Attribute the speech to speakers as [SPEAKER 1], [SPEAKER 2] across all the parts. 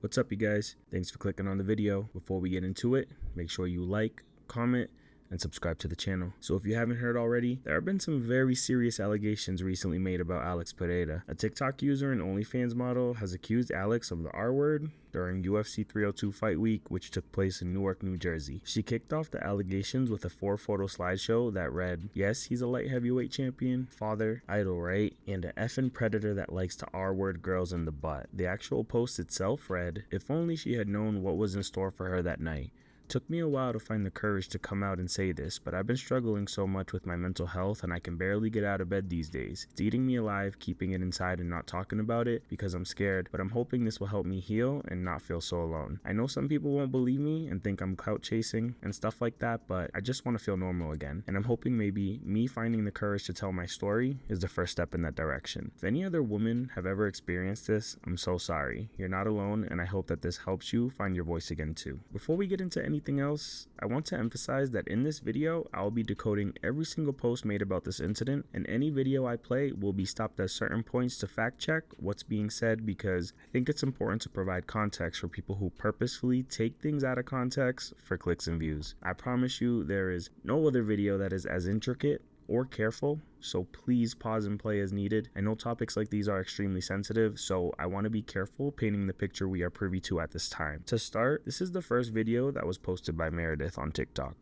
[SPEAKER 1] What's up, you guys? Thanks for clicking on the video. Before we get into it, make sure you like, comment, and subscribe to the channel. So if you haven't heard already, there have been some very serious allegations recently made about Alex Pereira. A TikTok user and OnlyFans model has accused Alex of the R word during UFC 302 Fight Week, which took place in Newark, New Jersey. She kicked off the allegations with a 4-photo slideshow that read, "Yes, he's a light heavyweight champion, father, idol, right? And a effing predator that likes to R-word girls in the butt." The actual post itself read, "If only she had known what was in store for her that night. Took me a while to find the courage to come out and say this, but I've been struggling so much with my mental health and I can barely get out of bed these days. It's eating me alive, keeping it inside and not talking about it because I'm scared, but I'm hoping this will help me heal and not feel so alone. I know some people won't believe me and think I'm clout chasing and stuff like that, but I just want to feel normal again. And I'm hoping maybe me finding the courage to tell my story is the first step in that direction. If any other women have ever experienced this, I'm so sorry. You're not alone, and I hope that this helps you find your voice again too." Before we get into anything else, I want to emphasize that in this video, I'll be decoding every single post made about this incident, and any video I play will be stopped at certain points to fact check what's being said, because I think it's important to provide context for people who purposefully take things out of context for clicks and views. I promise you there is no other video that is as intricate or careful, so please pause and play as needed. I know topics like these are extremely sensitive, so I want to be careful painting the picture we are privy to at this time. To start, this is the first video that was posted by Meredith on TikTok.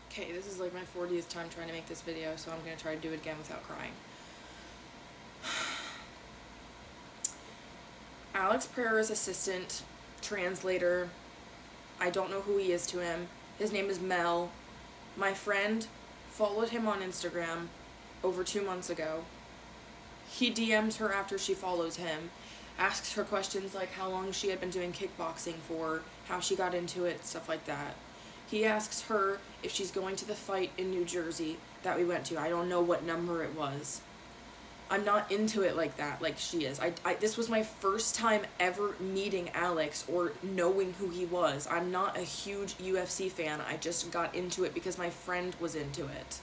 [SPEAKER 2] Okay, this is like my 40th time trying to make this video, so I'm going to try to do it again without crying. Alex Pereira's assistant, translator, I don't know who he is to him. His name is Mel. My friend followed him on Instagram over 2 months ago. He DMs her after she follows him, asks her questions like how long she had been doing kickboxing for, how she got into it, stuff like that. He asks her if she's going to the fight in New Jersey that we went to. I don't know what number it was. I'm not into it like that, like she is. This was my first time ever meeting Alex or knowing who he was. I'm not a huge UFC fan. I just got into it because my friend was into it.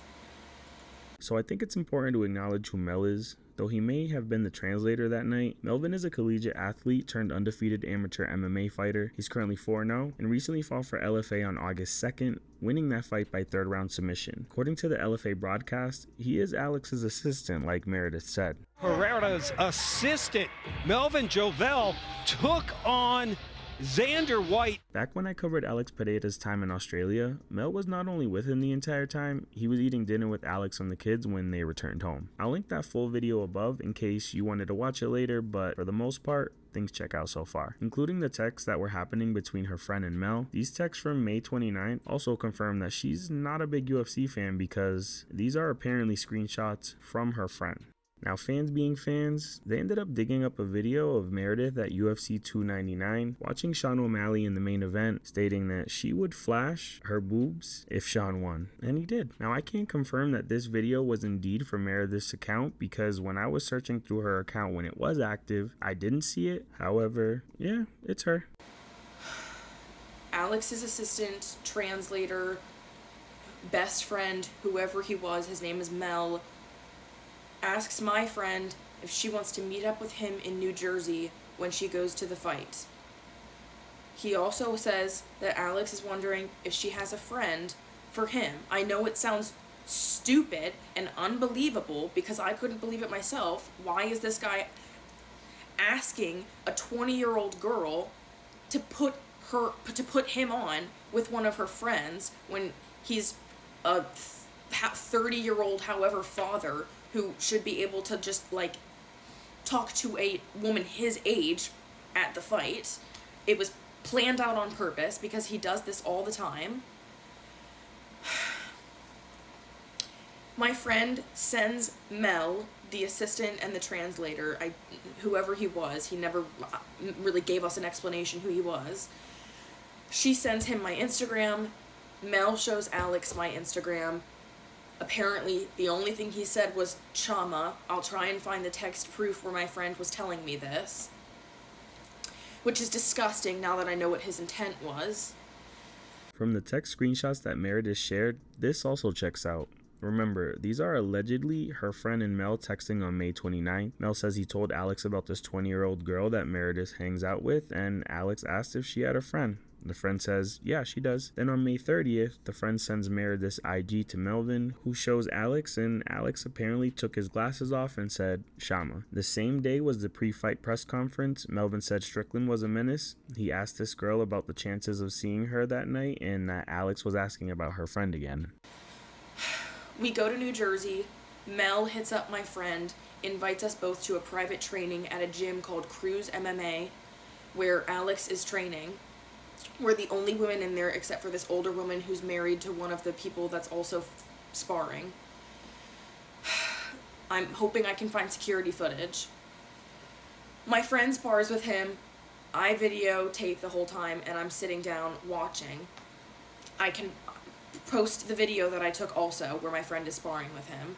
[SPEAKER 1] So I think it's important to acknowledge who Mel is. Though he may have been the translator that night, Melvin is a collegiate athlete turned undefeated amateur MMA fighter. He's currently 4-0 and recently fought for LFA on August 2nd, winning that fight by 3rd round submission. According to the LFA broadcast, he is Alex's assistant, like Meredith said.
[SPEAKER 3] Pereira's assistant, Melvin Jovel, took on Xander White.
[SPEAKER 1] Back when I covered Alex Pereira's time in Australia, Mel was not only with him the entire time, he was eating dinner with Alex and the kids when they returned home. I'll link that full video above in case you wanted to watch it later, but for the most part, things check out so far. Including the texts that were happening between her friend and Mel, these texts from May 29th also confirm that she's not a big UFC fan because these are apparently screenshots from her friend. Now, fans being fans, they ended up digging up a video of Meredith at UFC 299 watching Sean O'Malley in the main event, stating that she would flash her boobs if Sean won, and he did. Now, I can't confirm that this video was indeed from Meredith's account because when I was searching through her account when it was active, I didn't see it. However, yeah, it's her.
[SPEAKER 2] Alex's assistant, translator, best friend, whoever he was, his name is Mel, asks my friend if she wants to meet up with him in New Jersey when she goes to the fight. He also says that Alex is wondering if she has a friend for him. I know it sounds stupid and unbelievable because I couldn't believe it myself. Why is this guy asking a 20-year-old girl to put him on with one of her friends when he's a 30-year-old, however, father who should be able to just, like, talk to a woman his age at the fight? It was planned out on purpose because he does this all the time. My friend sends Mel, the assistant and the translator, whoever he was, he never really gave us an explanation who he was. She sends him my Instagram. Mel shows Alex my Instagram. Apparently, the only thing he said was trauma. I'll try and find the text proof where my friend was telling me this, which is disgusting now that I know what his intent was.
[SPEAKER 1] From the text screenshots that Meredith shared, this also checks out. Remember, these are allegedly her friend and Mel texting on May 29th. Mel says he told Alex about this 20-year-old girl that Meredith hangs out with, and Alex asked if she had a friend. The friend says, yeah, she does. Then on May 30th, the friend sends Meredith's IG to Melvin, who shows Alex, and Alex apparently took his glasses off and said, Shama. The same day was the pre-fight press conference. Melvin said Strickland was a menace. He asked this girl about the chances of seeing her that night, and that Alex was asking about her friend again.
[SPEAKER 2] We go to New Jersey. Mel hits up my friend, invites us both to a private training at a gym called Cruise MMA, where Alex is training. We're the only women in there except for this older woman who's married to one of the people that's also sparring. I'm hoping I can find security footage. My friend spars with him. I videotape the whole time, and I'm sitting down watching. I can post the video that I took also, where my friend is sparring with him.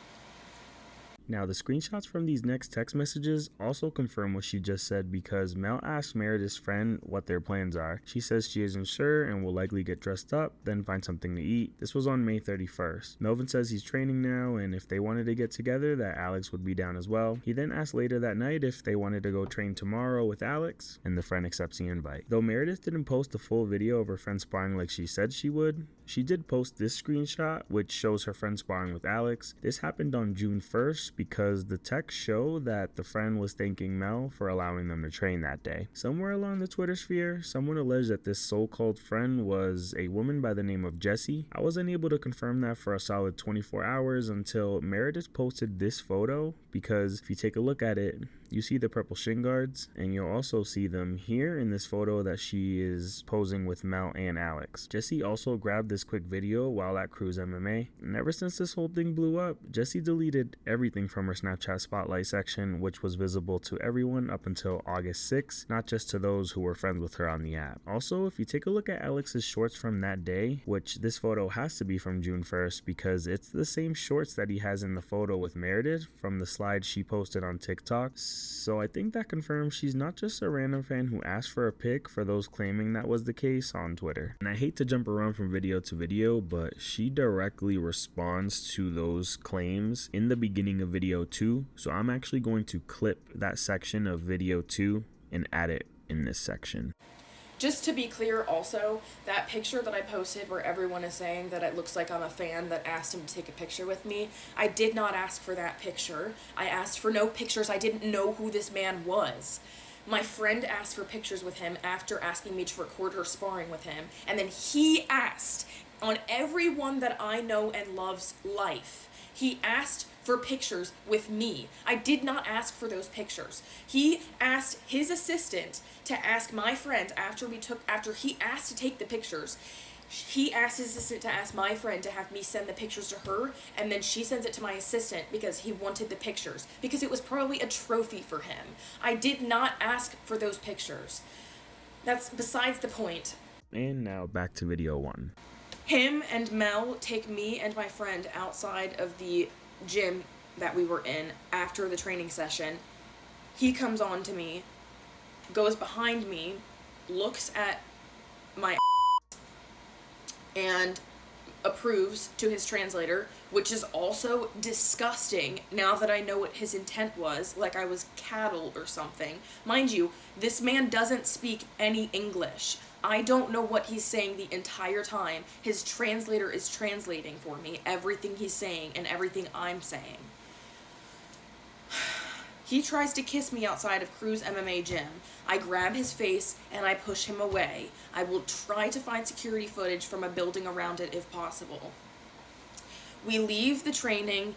[SPEAKER 1] Now, the screenshots from these next text messages also confirm what she just said, because Mel asks Meredith's friend what their plans are. She says she isn't sure and will likely get dressed up, then find something to eat. This was on May 31st. Melvin says he's training now, and if they wanted to get together, that Alex would be down as well. He then asks later that night if they wanted to go train tomorrow with Alex, and the friend accepts the invite. Though Meredith didn't post a full video of her friend sparring like she said she would, she did post this screenshot, which shows her friend sparring with Alex. This happened on June 1st because the texts show that the friend was thanking Mel for allowing them to train that day. Somewhere along the Twitter sphere, someone alleged that this so-called friend was a woman by the name of Jessie. I was unable to confirm that for a solid 24 hours until Meredith posted this photo, because if you take a look at it, you see the purple shin guards, and you'll also see them here in this photo that she is posing with Mel and Alex. Jessie also grabbed this quick video while at Cruise MMA, and ever since this whole thing blew up, Jessie deleted everything from her Snapchat spotlight section, which was visible to everyone up until August 6th, not just to those who were friends with her on the app. Also, if you take a look at Alex's shorts from that day, which this photo has to be from June 1st because it's the same shorts that he has in the photo with Meredith from the slide she posted on TikTok. So I think that confirms she's not just a random fan who asked for a pic, for those claiming that was the case on Twitter. And I hate to jump around from video to video, but she directly responds to those claims in the beginning of video 2. So I'm actually going to clip that section of video 2 and add it in this section.
[SPEAKER 2] Just to be clear also, that picture that I posted where everyone is saying that it looks like I'm a fan that asked him to take a picture with me, I did not ask for that picture. I asked for no pictures. I didn't know who this man was. My friend asked for pictures with him after asking me to record her sparring with him, and then he asked on everyone that I know and love's life. He asked for pictures with me. I did not ask for those pictures. He asked his assistant to ask my friend after he asked to take the pictures. He asked his assistant to ask my friend to have me send the pictures to her, and then she sends it to my assistant because he wanted the pictures, because it was probably a trophy for him. I did not ask for those pictures. That's besides the point.
[SPEAKER 1] And now back to video 1.
[SPEAKER 2] Him and Mel take me and my friend outside of the gym that we were in after the training session. He comes on to me, goes behind me, looks at my and approves to his translator, which is also disgusting now that I know what his intent was, like I was cattle or something. Mind you, this man doesn't speak any English. I don't know what he's saying the entire time. His translator is translating for me everything he's saying and everything I'm saying. He tries to kiss me outside of Cruise MMA gym. I grab his face and I push him away. I will try to find security footage from a building around it if possible. We leave the training.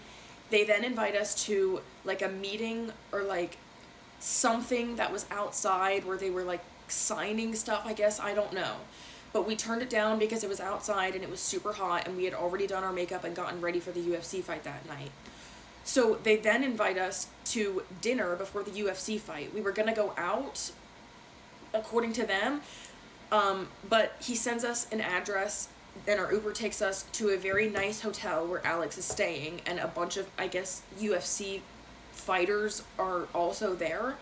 [SPEAKER 2] They then invite us to like a meeting or like something that was outside where they were like signing stuff, I guess. I don't know. But we turned it down because it was outside and it was super hot and we had already done our makeup and gotten ready for the UFC fight that night. So they then invite us to dinner before the UFC fight. We were going to go out, according to them, but he sends us an address, and our Uber takes us to a very nice hotel where Alex is staying, and a bunch of, I guess, UFC fighters are also there.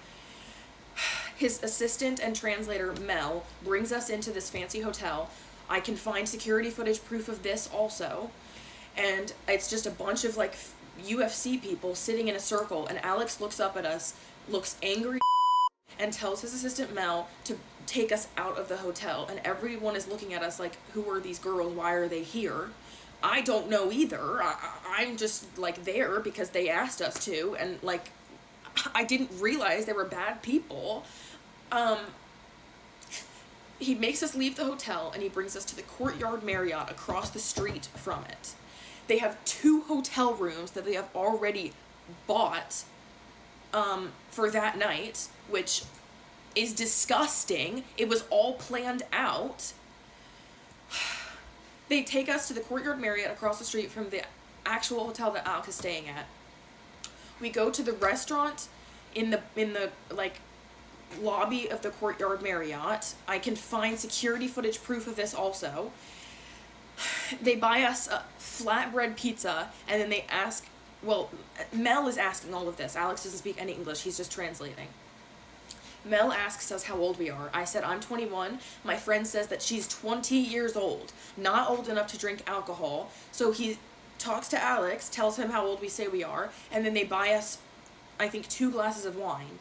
[SPEAKER 2] His assistant and translator, Mel, brings us into this fancy hotel. I can find security footage proof of this also. and it's just a bunch of like UFC people sitting in a circle, and Alex looks up at us, looks angry, and tells his assistant Mel to take us out of the hotel, and everyone is looking at us like, who are these girls, why are they here? I don't know either. I'm just like there because they asked us to, and like I didn't realize they were bad people. He makes us leave the hotel, and he brings us to the Courtyard Marriott across the street from it. They have 2 hotel rooms that they have already bought for that night, which is disgusting. It was all planned out. They take us to the Courtyard Marriott across the street from the actual hotel that Alex is staying at. We go to the restaurant in the like lobby of the Courtyard Marriott. I can find security footage proof of this also. They buy us a flatbread pizza, and then they ask, well, Mel is asking all of this. Alex doesn't speak any English, he's just translating. Mel asks us how old we are. I said, I'm 21. My friend says that she's 20 years old, not old enough to drink alcohol. So he talks to Alex, tells him how old we say we are, and then they buy us, I think, 2 glasses of wine.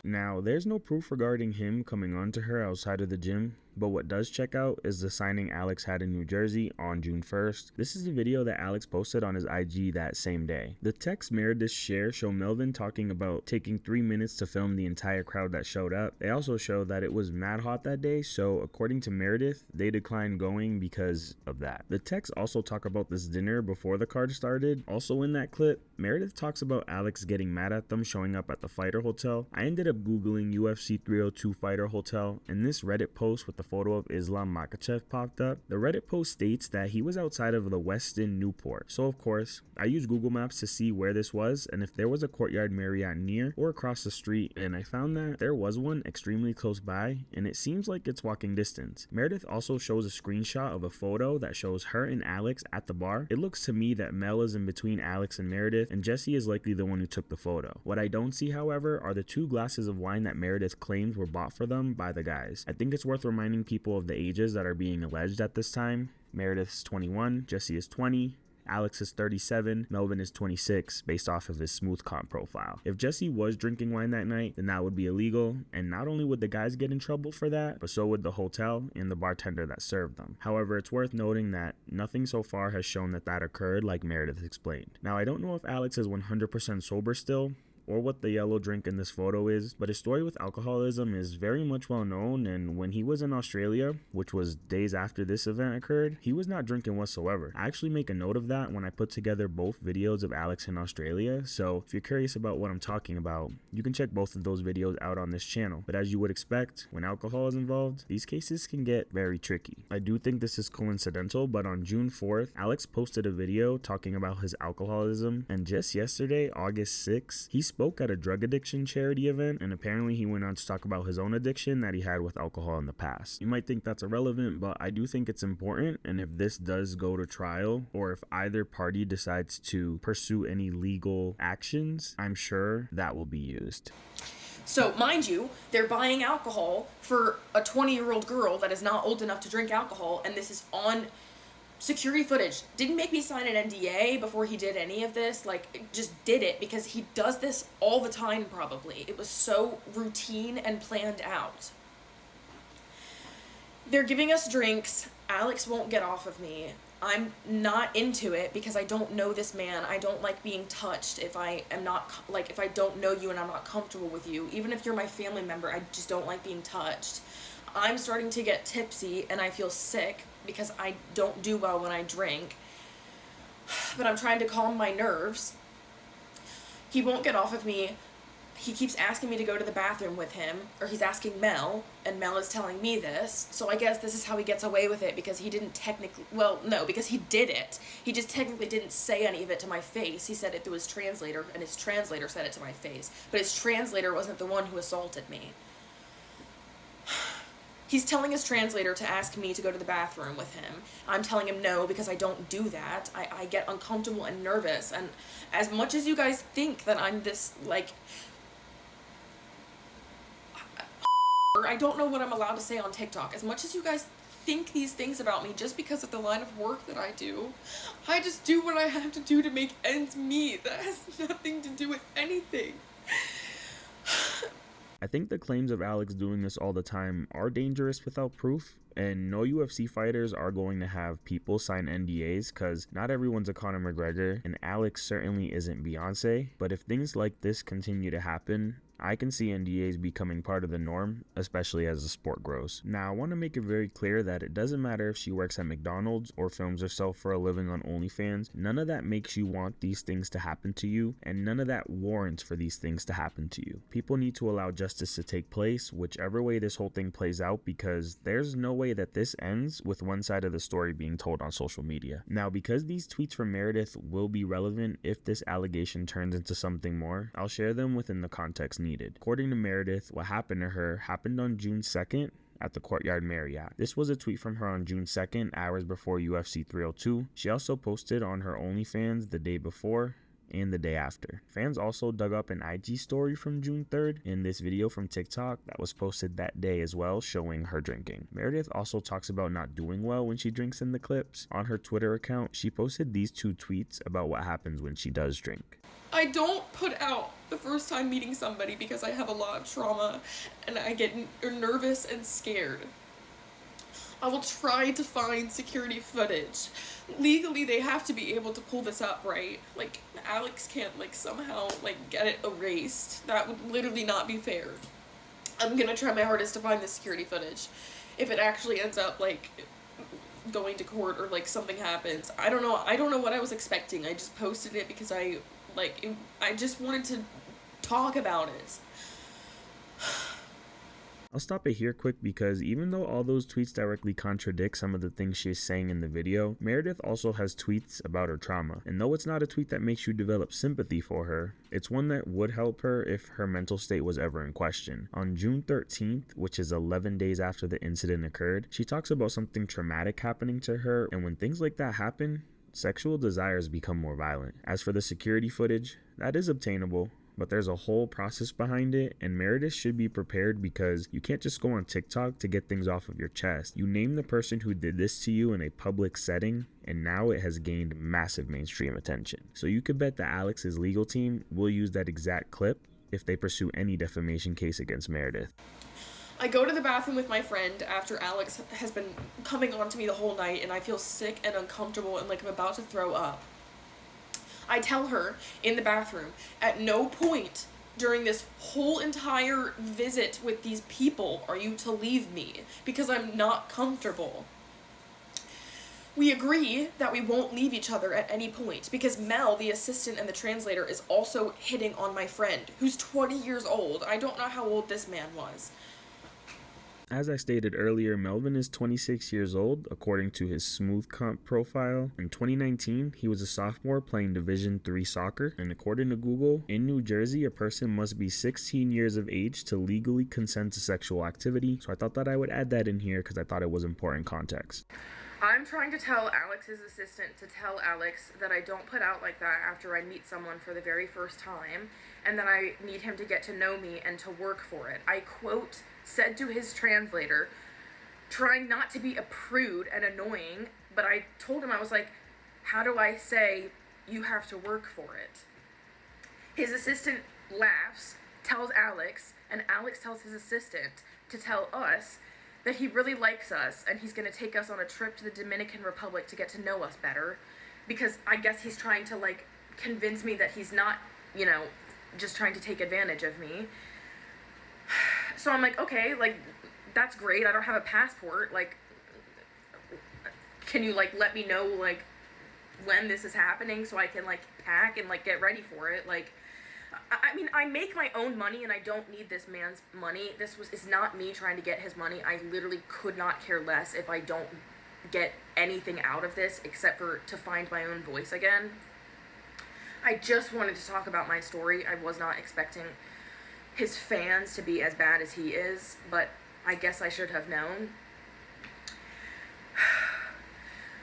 [SPEAKER 1] Now, there's no proof regarding him coming on to her outside of the gym, but what does check out is the signing Alex had in New Jersey on June 1st. This is the video that Alex posted on his IG that same day. The text Meredith share show Melvin talking about taking 3 minutes to film the entire crowd that showed up. They also show that it was mad hot that day, so according to Meredith, they declined going because of that. The texts also talk about this dinner before the card started. Also in that clip, Meredith talks about Alex getting mad at them showing up at the Fighter Hotel. I ended up googling UFC 302 Fighter Hotel, and this Reddit post with the photo of Islam Makhachev popped up. The Reddit post states that he was outside of the Westin Newport. So of course, I used Google Maps to see where this was and if there was a Courtyard Marriott near or across the street, and I found that there was one extremely close by, and it seems like it's walking distance. Meredith also shows a screenshot of a photo that shows her and Alex at the bar. It looks to me that Mel is in between Alex and Meredith, and Jesse is likely the one who took the photo. What I don't see, however, are the 2 glasses of wine that Meredith claims were bought for them by the guys. I think it's worth reminding people of the ages that are being alleged at this time. Meredith's 21, Jesse is 20, Alex is 37, Melvin is 26, based off of his smooth comp profile. If Jesse was drinking wine that night, then that would be illegal, and not only would the guys get in trouble for that, but so would the hotel and the bartender that served them. However, it's worth noting that nothing so far has shown that that occurred like Meredith explained. Now, I don't know if Alex is 100% sober still, or what the yellow drink in this photo is, but his story with alcoholism is very much well known, and when he was in Australia, which was days after this event occurred, he was not drinking whatsoever. I actually make a note of that when I put together both videos of Alex in Australia, so if you're curious about what I'm talking about, you can check both of those videos out on this channel. But as you would expect, when alcohol is involved, these cases can get very tricky. I do think this is coincidental, but on June 4th, Alex posted a video talking about his alcoholism, and just yesterday, August 6th, he spoke at a drug addiction charity event, and apparently he went on to talk about his own addiction that he had with alcohol in the past. You might think that's irrelevant, but I do think it's important, and if this does go to trial, or if either party decides to pursue any legal actions, I'm sure that will be used.
[SPEAKER 2] So, mind you, they're buying alcohol for a 20-year-old girl that is not old enough to drink alcohol, and this is on security footage. Didn't make me sign an NDA before he did any of this, like, just did it because he does this all the time probably. It was so routine and planned out. They're giving us drinks. Alex won't get off of me. I'm not into it because I don't know this man. I don't like being touched if I am not, like, if I don't know you and I'm not comfortable with you. Even if you're my family member, I just don't like being touched. I'm starting to get tipsy and I feel sick because I don't do well when I drink. But I'm trying to calm my nerves. He won't get off of me. He keeps asking me to go to the bathroom with him, or he's asking Mel, and Mel is telling me this. So I guess this is how he gets away with it, because he didn't technically, well, no, because he did it. He just technically didn't say any of it to my face. He said it through his translator, and his translator said it to my face. But his translator wasn't the one who assaulted me. He's telling his translator to ask me to go to the bathroom with him. I'm telling him no because I don't do that. I get uncomfortable and nervous. And as much as you guys think that I'm this, like, I don't know what I'm allowed to say on TikTok. As much as you guys think these things about me just because of the line of work that I do. I just do what I have to do to make ends meet. That has nothing to do with anything.
[SPEAKER 1] I think the claims of Alex doing this all the time are dangerous without proof, and no UFC fighters are going to have people sign NDAs because not everyone's a Conor McGregor, and Alex certainly isn't Beyonce. But if things like this continue to happen, I can see NDAs becoming part of the norm, especially as the sport grows. Now, I want to make it very clear that it doesn't matter if she works at McDonald's or films herself for a living on OnlyFans. None of that makes you want these things to happen to you, and none of that warrants for these things to happen to you. People need to allow justice to take place, whichever way this whole thing plays out, because there's no way that this ends with one side of the story being told on social media. Now, because these tweets from Meredith will be relevant if this allegation turns into something more, I'll share them within the context needed. According to Meredith, what happened to her happened on June 2nd at the Courtyard Marriott. This was a tweet from her on June 2nd, hours before UFC 302. She also posted on her OnlyFans the day before and the day after. Fans also dug up an IG story from June 3rd in this video from TikTok that was posted that day as well, showing her drinking. Meredith also talks about not doing well when she drinks in the clips. On her Twitter account, she posted these two tweets about what happens when she does drink.
[SPEAKER 2] I don't put out the first time meeting somebody because I have a lot of trauma and I get nervous and scared. I will try to find security footage. Legally, they have to be able to pull this up, right? Like, Alex can't, like, somehow, like, get it erased. That would literally not be fair. I'm gonna try my hardest to find the security footage. If it actually ends up, like, going to court or, like, something happens. I don't know what I was expecting. I just posted it because I just wanted to talk about it.
[SPEAKER 1] I'll stop it here quick because even though all those tweets directly contradict some of the things she's saying in the video, Meredith also has tweets about her trauma. And though it's not a tweet that makes you develop sympathy for her, it's one that would help her if her mental state was ever in question. On June 13th, which is 11 days after the incident occurred, she talks about something traumatic happening to her, and when things like that happen, sexual desires become more violent. As for the security footage, that is obtainable, but there's a whole process behind it, and Meredith should be prepared because you can't just go on TikTok to get things off of your chest. You name the person who did this to you in a public setting, and now it has gained massive mainstream attention. So you could bet that Alex's legal team will use that exact clip if they pursue any defamation case against Meredith.
[SPEAKER 2] I go to the bathroom with my friend after Alex has been coming on to me the whole night, and I feel sick and uncomfortable and like I'm about to throw up. I tell her in the bathroom, at no point during this whole entire visit with these people are you to leave me, because I'm not comfortable. We agree that we won't leave each other at any point, because Mel, the assistant and the translator, is also hitting on my friend, who's 20 years old. I don't know how old this man was.
[SPEAKER 1] As I stated earlier, Melvin is 26 years old, according to his Smooth Comp profile. In 2019, he was a sophomore playing Division III soccer, and according to Google, in New Jersey, a person must be 16 years of age to legally consent to sexual activity, so I thought that I would add that in here because I thought it was important context.
[SPEAKER 2] I'm trying to tell Alex's assistant to tell Alex that I don't put out like that after I meet someone for the very first time, and that I need him to get to know me and to work for it. I quote, said to his translator, trying not to be a prude and annoying, but I told him, I was like, how do I say you have to work for it? His assistant laughs, tells Alex, and Alex tells his assistant to tell us that he really likes us and he's going to take us on a trip to the Dominican Republic to get to know us better, because I guess he's trying to, like, convince me that he's not, you know, just trying to take advantage of me. So I'm like, okay, like, that's great. I don't have a passport. Like, can you, like, let me know, like, when this is happening so I can, like, pack and, like, get ready for it? Like, I mean, I make my own money and I don't need this man's money. It's not me trying to get his money. I literally could not care less if I don't get anything out of this except for to find my own voice again. I just wanted to talk about my story. I was not expecting his fans to be as bad as he is, but I guess I should have known.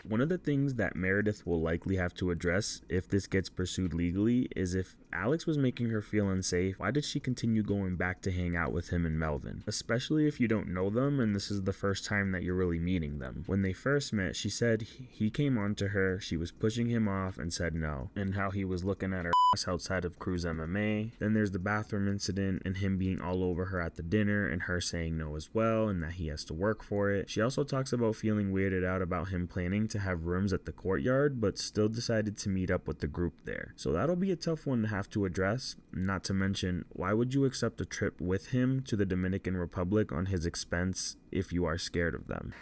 [SPEAKER 1] One of the things that Meredith will likely have to address if this gets pursued legally is if Alex was making her feel unsafe, why did she continue going back to hang out with him and Melvin? Especially if you don't know them and this is the first time that you're really meeting them. When they first met, she said he came on to her, she was pushing him off and said no, and how he was looking at her ass outside of Cruz MMA. Then there's the bathroom incident and him being all over her at the dinner and her saying no as well and that he has to work for it. She also talks about feeling weirded out about him planning to have rooms at the courtyard but still decided to meet up with the group there. So that'll be a tough one to have to address. Not to mention, why would you accept a trip with him to the Dominican Republic on his expense if you are scared of them?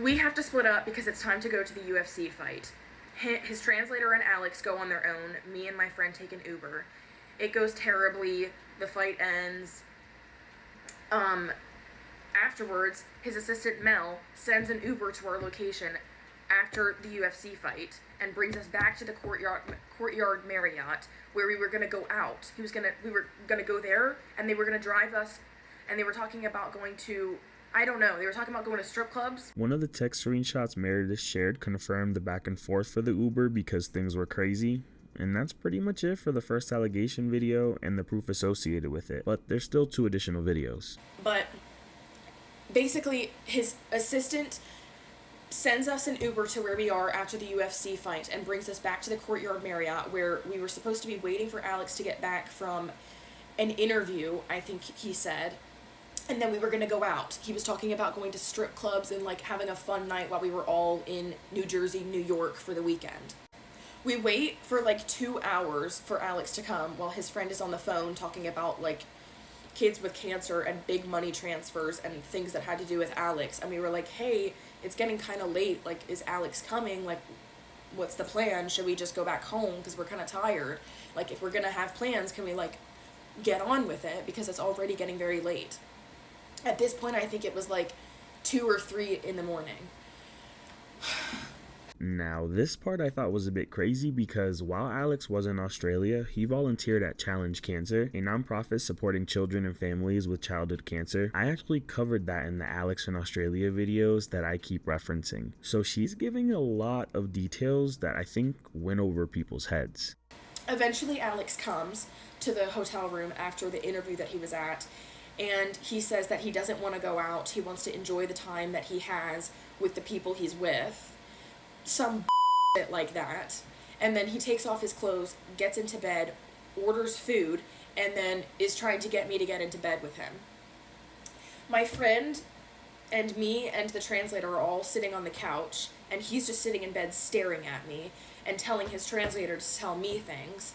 [SPEAKER 2] We have to split up because it's time to go to the UFC fight. His translator and Alex go on their own. Me and my friend take an Uber. It goes terribly. The fight ends. Afterwards, his assistant Mel sends an Uber to our location after the UFC fight and brings us back to the courtyard Marriott where we were gonna go out. We were gonna go there and they were gonna drive us, and they were talking about going to, I don't know, they were talking about going to strip clubs.
[SPEAKER 1] One of the text screenshots Meredith shared confirmed the back and forth for the Uber because things were crazy. And that's pretty much it for the first allegation video and the proof associated with it. But there's still 2 additional videos.
[SPEAKER 2] But basically, his assistant sends us an Uber to where we are after the UFC fight and brings us back to the courtyard Marriott where we were supposed to be waiting for Alex to get back from an interview, I think he said. And then we were going to go out. He was talking about going to strip clubs and like having a fun night while we were all in New Jersey, New York for the weekend. We wait for like 2 hours for Alex to come while his friend is on the phone talking about like kids with cancer and big money transfers and things that had to do with Alex. And we were like, hey, it's getting kind of late. Like, is Alex coming? Like, what's the plan? Should we just go back home because we're kind of tired? Like, if we're going to have plans, can we like get on with it? Because it's already getting very late. At this point, I think it was like 2 or 3 in the morning.
[SPEAKER 1] Now, this part I thought was a bit crazy because while Alex was in Australia, he volunteered at Challenge Cancer, a nonprofit supporting children and families with childhood cancer. I actually covered that in the Alex in Australia videos that I keep referencing. So she's giving a lot of details that I think went over people's heads.
[SPEAKER 2] Eventually, Alex comes to the hotel room after the interview that he was at, and he says that he doesn't want to go out. He wants to enjoy the time that he has with the people he's with. Some shit like that. And then he takes off his clothes, gets into bed, orders food, and then is trying to get me to get into bed with him. My friend and me and the translator are all sitting on the couch, and he's just sitting in bed staring at me and telling his translator to tell me things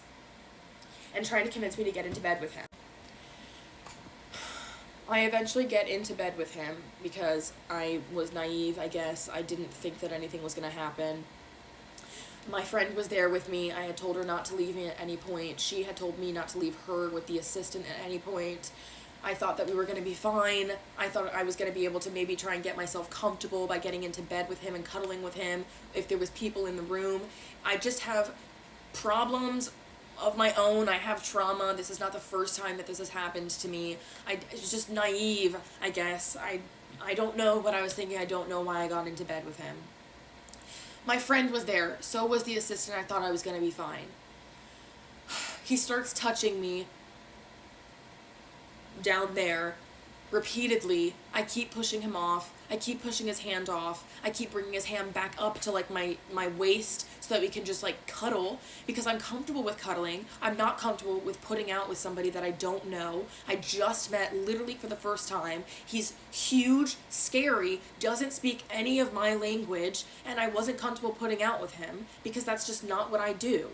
[SPEAKER 2] and trying to convince me to get into bed with him. I eventually get into bed with him because I was naive, I guess. I didn't think that anything was going to happen. My friend was there with me. I had told her not to leave me at any point. She had told me not to leave her with the assistant at any point. I thought that we were going to be fine. I thought I was going to be able to maybe try and get myself comfortable by getting into bed with him and cuddling with him if there was people in the room. I just have problems of my own. I have trauma. This is not the first time that this has happened to me. I was just naive, I guess. I don't know what I was thinking. I don't know why I got into bed with him. My friend was there. So was the assistant. I thought I was going to be fine. He starts touching me down there repeatedly. I keep pushing him off. I keep pushing his hand off. I keep bringing his hand back up to like my waist so that we can just like cuddle, because I'm comfortable with cuddling. I'm not comfortable with putting out with somebody that I don't know. I just met literally for the first time. He's huge, scary, doesn't speak any of my language, and I wasn't comfortable putting out with him because that's just not what I do.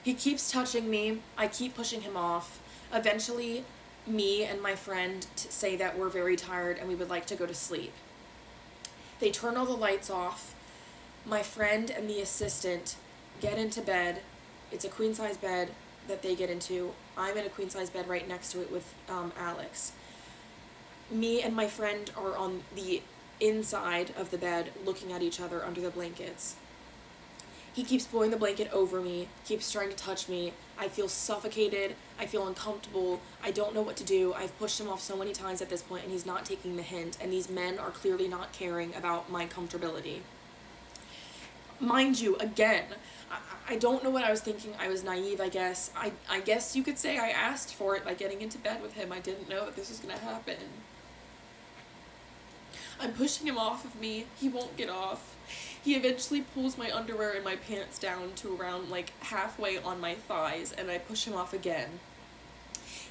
[SPEAKER 2] He keeps touching me. I keep pushing him off. Eventually, me and my friend say that we're very tired and we would like to go to sleep. They turn all the lights off. My friend and the assistant get into bed. It's a queen-size bed that they get into. I'm in a queen-size bed right next to it with Alex. Me and my friend are on the inside of the bed looking at each other under the blankets. He keeps pulling the blanket over me, keeps trying to touch me. I feel suffocated. I feel uncomfortable. I don't know what to do. I've pushed him off so many times at this point, and he's not taking the hint, and these men are clearly not caring about my comfortability. Mind you, again, I don't know what I was thinking. I was naive, I guess. I guess you could say I asked for it by getting into bed with him. I didn't know that this was gonna happen. I'm pushing him off of me. He won't get off. He eventually pulls my underwear and my pants down to around like halfway on my thighs, and I push him off again.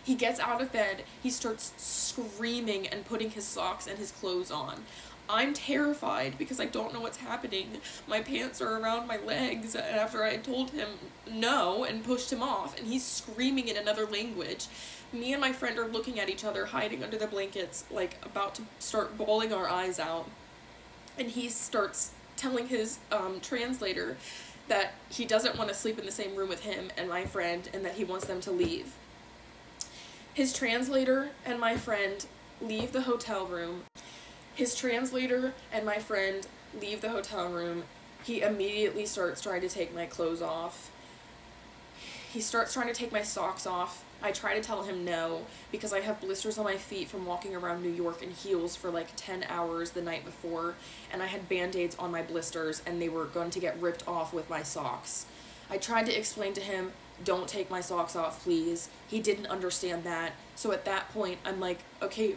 [SPEAKER 2] He gets out of bed. He starts screaming and putting his socks and his clothes on. I'm terrified because I don't know what's happening. My pants are around my legs after I told him no and pushed him off, and he's screaming in another language. Me and my friend are looking at each other, hiding under the blankets, like about to start bawling our eyes out. And he starts telling his translator that he doesn't want to sleep in the same room with him and my friend, and that he wants them to leave. His translator and my friend leave the hotel room. His translator and my friend leave the hotel room. He immediately starts trying to take my clothes off. He starts trying to take my socks off. I try to tell him no, because I have blisters on my feet from walking around New York in heels for like 10 hours the night before, and I had band-aids on my blisters, and they were going to get ripped off with my socks. I tried to explain to him, don't take my socks off, please. He didn't understand that, so at that point, I'm like, okay,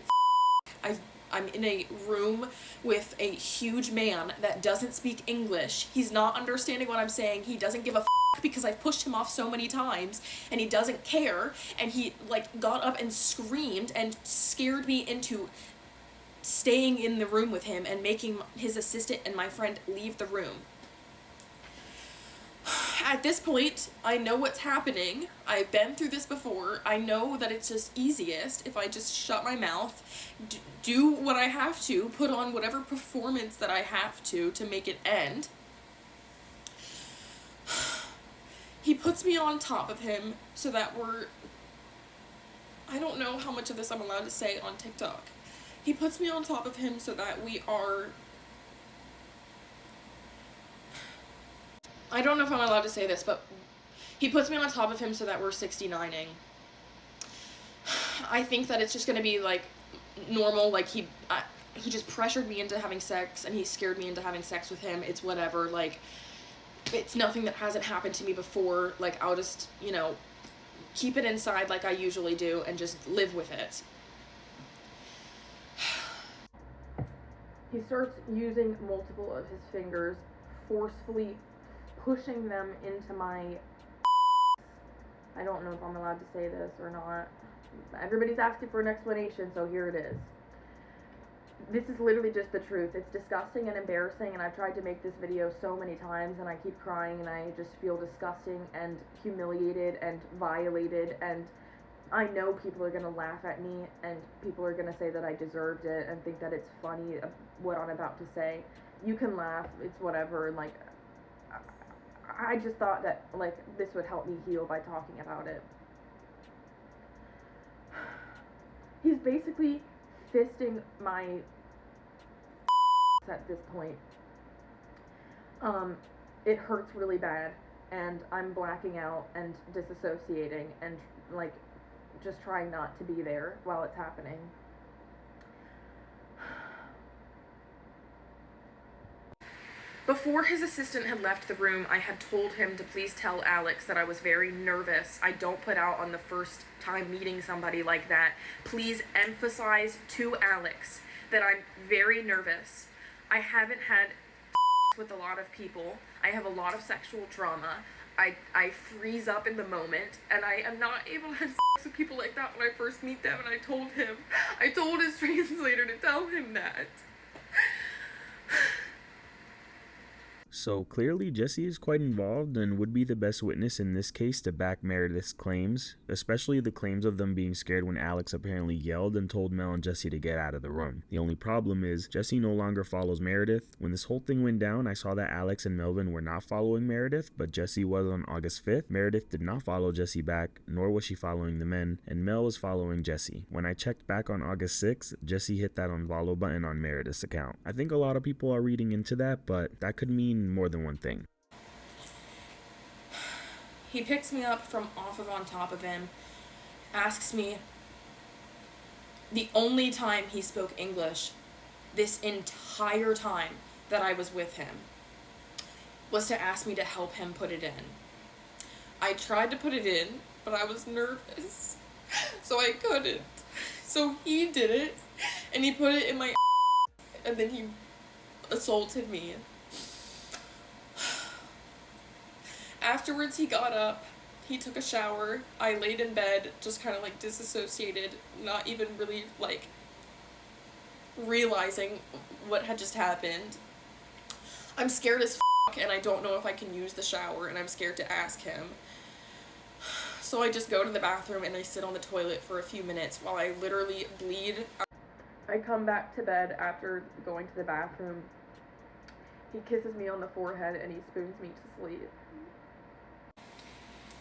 [SPEAKER 2] I'm in a room with a huge man that doesn't speak English. He's not understanding what I'm saying. He doesn't give a because I've pushed him off so many times, and he doesn't care, and he like got up and screamed and scared me into staying in the room with him and making his assistant and my friend leave the room. At this point, I know what's happening. I've been through this before. I know that it's just easiest if I just shut my mouth, do what I have to, put on whatever performance that I have to make it end. He puts me on top of him so that I don't know how much of this I'm allowed to say on TikTok. He puts me on top of him so that I don't know if I'm allowed to say this, but he puts me on top of him so that we're 69ing. I think that it's just gonna be like normal, like he just pressured me into having sex, and he scared me into having sex with him. It's whatever, like, it's nothing that hasn't happened to me before. Like, I'll just, you know, keep it inside like I usually do and just live with it. He starts using multiple of his fingers, forcefully pushing them into my... I don't know if I'm allowed to say this or not. Everybody's asking for an explanation, so here it is. This is literally just the truth. It's disgusting and embarrassing, and I've tried to make this video so many times, and I keep crying, and I just feel disgusting and humiliated and violated, and I know people are gonna laugh at me, and people are gonna say that I deserved it and think that it's funny what I'm about to say. You can laugh, it's whatever, and like, I just thought that like this would help me heal by talking about it. He's basically fisting my at this point. It hurts really bad, and I'm blacking out and disassociating and like just trying not to be there while it's happening. Before his assistant had left the room, I had told him to please tell Alex that I was very nervous. I don't put out on the first time meeting somebody like that. Please emphasize to Alex that I'm very nervous. I haven't had with a lot of people. I have a lot of sexual trauma. I freeze up in the moment, and I am not able to have sex with people like that when I first meet them, and I told his translator to tell him that.
[SPEAKER 1] So clearly Jesse is quite involved and would be the best witness in this case to back Meredith's claims, especially the claims of them being scared when Alex apparently yelled and told Mel and Jesse to get out of the room. The only problem is Jesse no longer follows Meredith. When this whole thing went down, I saw that Alex and Melvin were not following Meredith, but Jesse was on August 5th. Meredith did not follow Jesse back, nor was she following the men, and Mel was following Jesse. When I checked back on August 6th, Jesse hit that unfollow button on Meredith's account. I think a lot of people are reading into that, but that could mean more than one thing.
[SPEAKER 2] He picks me up from off of on top of him, asks me the only time he spoke English this entire time that I was with him. was to ask me to help him put it in. I tried to put it in, but I was nervous, so I couldn't. So he did it, and he put it in my and then he assaulted me. Afterwards, he got up, he took a shower, I laid in bed, just kind of like disassociated, not even really like realizing what had just happened. I'm scared as and I don't know if I can use the shower, and I'm scared to ask him. So I just go to the bathroom and I sit on the toilet for a few minutes while I literally bleed. I come back to bed after going to the bathroom. He kisses me on the forehead and he spoons me to sleep.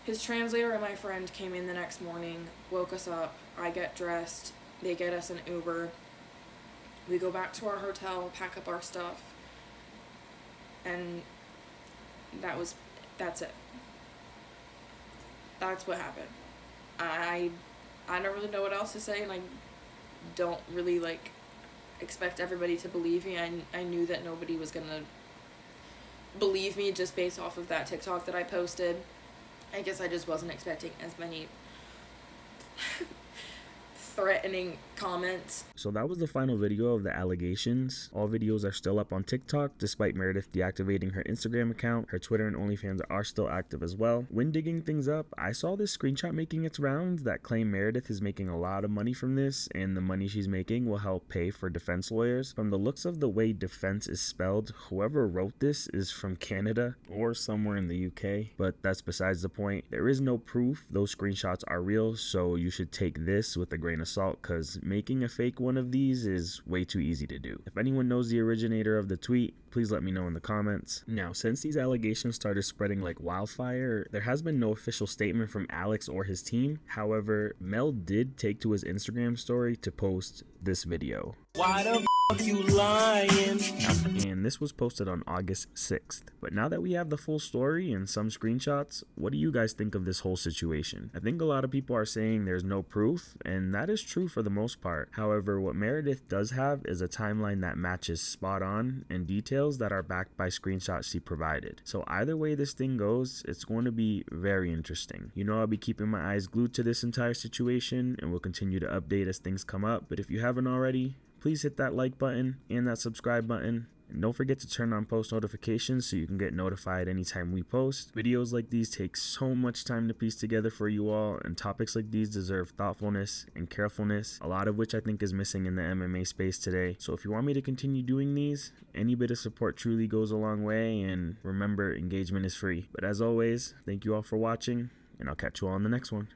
[SPEAKER 2] His translator and my friend came in the next morning, woke us up, I get dressed, they get us an Uber. We go back to our hotel, pack up our stuff, and that's it. That's what happened. I don't really know what else to say, and I don't really like expect everybody to believe me. I knew that nobody was gonna believe me just based off of that TikTok that I posted. I guess I just wasn't expecting as many threatening comments.
[SPEAKER 1] So that was the final video of the allegations. All videos are still up on TikTok, despite Meredith deactivating her Instagram account. Her Twitter and OnlyFans are still active as well. When digging things up, I saw this screenshot making its rounds that claim Meredith is making a lot of money from this, and the money she's making will help pay for defense lawyers. From the looks of the way defense is spelled, whoever wrote this is from Canada or somewhere in the UK, but that's besides the point. There is no proof those screenshots are real, so you should take this with a grain of salt, because making a fake one of these is way too easy to do. If anyone knows the originator of the tweet, please let me know in the comments. Now, since these allegations started spreading like wildfire, there has been no official statement from Alex or his team. However, Mel did take to his Instagram story to post this video.
[SPEAKER 4] Why the f you lying?
[SPEAKER 1] And this was posted on August 6th. But now that we have the full story and some screenshots, what do you guys think of this whole situation? I think a lot of people are saying there's no proof, and that is true for the most part. However, what Meredith does have is a timeline that matches spot on and details that are backed by screenshots she provided. So either way this thing goes, it's going to be very interesting. You know, I'll be keeping my eyes glued to this entire situation and will continue to update as things come up. But if you haven't already, please hit that like button and that subscribe button. And don't forget to turn on post notifications so you can get notified anytime we post. Videos like these take so much time to piece together for you all, and topics like these deserve thoughtfulness and carefulness, a lot of which I think is missing in the MMA space today. So if you want me to continue doing these, any bit of support truly goes a long way, and remember, engagement is free. But as always, thank you all for watching, and I'll catch you all on the next one.